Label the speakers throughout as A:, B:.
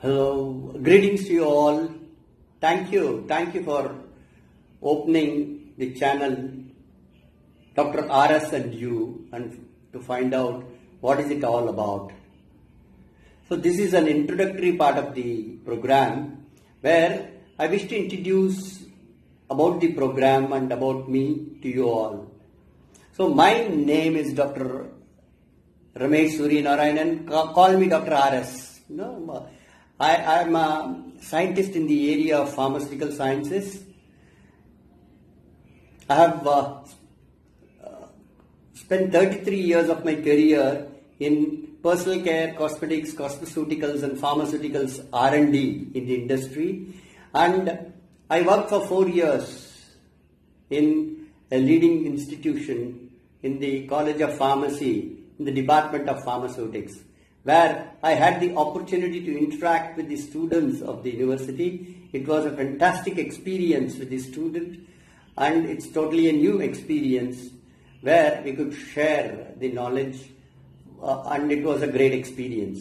A: Hello, greetings to you all. Thank you for opening the channel Dr. RS and you and to find out what is it all about. So this is an introductory part of the program where I wish to introduce about the program and about me to you all. So my name is Dr. Ramesh Suryanarayanan. Call me Dr. RS. I am a scientist in the area of pharmaceutical sciences. I have spent 33 years of my career in personal care, cosmetics, cosmeceuticals and pharmaceuticals R&D in the industry, and I worked for 4 years in a leading institution in the College of Pharmacy in the Department of Pharmaceutics, where I had the opportunity to interact with the students of the university. It was a fantastic experience with the student, and it's totally a new experience where we could share the knowledge, and it was a great experience.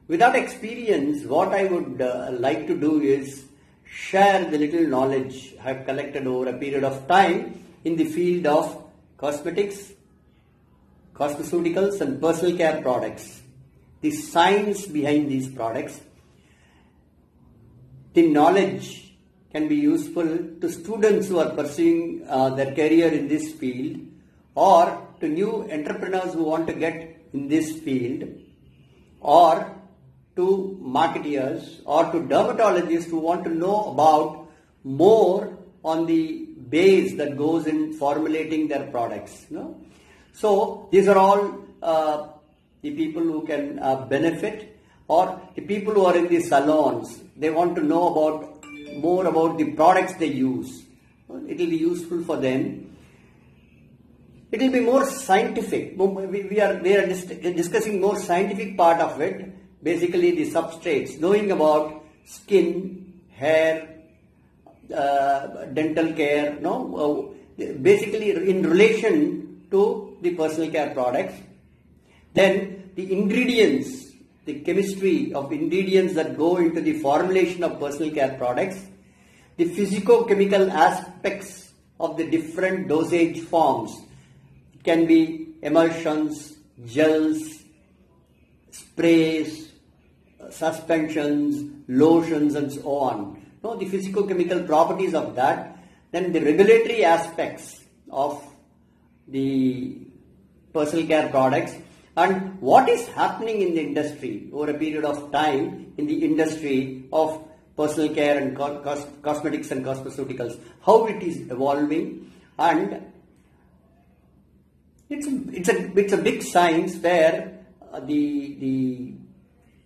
A: Without experience, what I would like to do is share the little knowledge I have collected over a period of time in the field of cosmetics, cosmeceuticals and personal care products. The science behind these products, the knowledge can be useful to students who are pursuing their career in this field, or to new entrepreneurs who want to get in this field, or to marketeers, or to dermatologists who want to know about more on the base that goes in formulating their products. So these are all the people who can benefit, or the people who are in the salons. They want to know more about the products they use. It will be useful for them. It will be more scientific. We are discussing more scientific part of it. Basically, the substrates, knowing about skin, hair, dental care. Basically in relation to the personal care products. Then the ingredients, the chemistry of ingredients that go into the formulation of personal care products, the physico-chemical aspects of the different dosage forms. It can be emulsions, gels, sprays, suspensions, lotions and so on. The physico-chemical properties of that. Then the regulatory aspects of the personal care products, and what is happening in the industry over a period of time in the industry of personal care and cosmetics and cosmeceuticals, how it is evolving. And it's a big science where the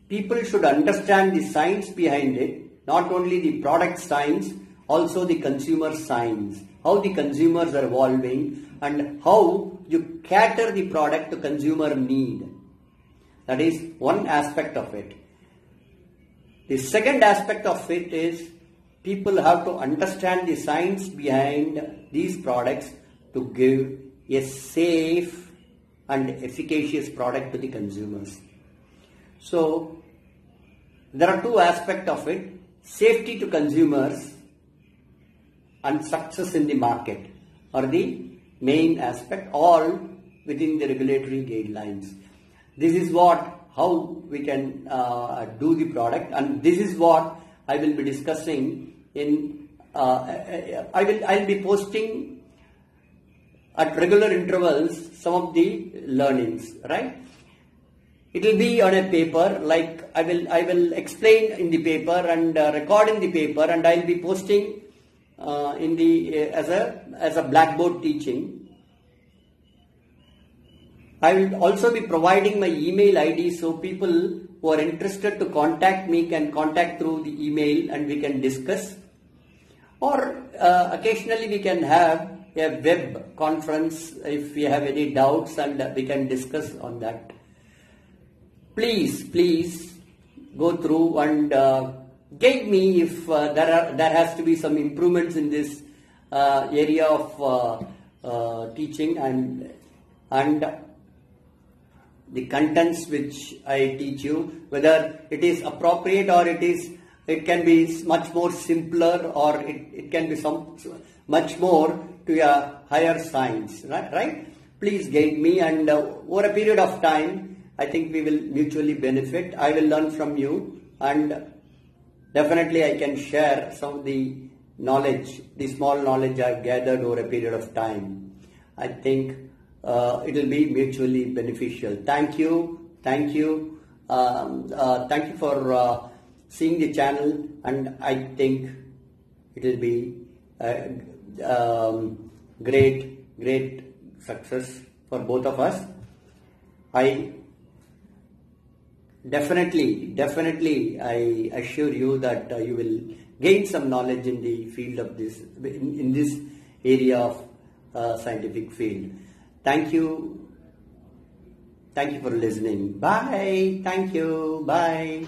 A: people should understand the science behind it, not only the product science, also the consumer science, how the consumers are evolving and how you cater the product to consumer need. That is one aspect of it. The second aspect of it is people have to understand the science behind these products to give a safe and efficacious product to the consumers. So there are two aspects of it: safety to consumers and success in the market are the main aspect, all within the regulatory guidelines. This is how we can do the product, and this is what I will be discussing in. I'll be posting at regular intervals some of the learnings. Right? It will be on a paper. Like I will explain in the paper and record in the paper, and I'll be posting in the as a blackboard teaching. I will also be providing my email ID, so people who are interested to contact me can contact through the email and we can discuss. Or occasionally we can have a web conference if we have any doubts, and we can discuss on that. Please go through and guide me if there has to be some improvements in this area of teaching, and the contents which I teach you, whether it is appropriate or it can be much more simpler, or it can be much more to a higher science, right? Please guide me, and over a period of time, I think we will mutually benefit. I will learn from you, and definitely I can share some of the knowledge, the small knowledge I have gathered over a period of time. I think it will be mutually beneficial. Thank you. Thank you for seeing the channel, and I think it will be great success for both of us. I definitely I assure you that you will gain some knowledge in the field of this, in this area of scientific field. Thank you for listening. Bye. Thank you. Bye.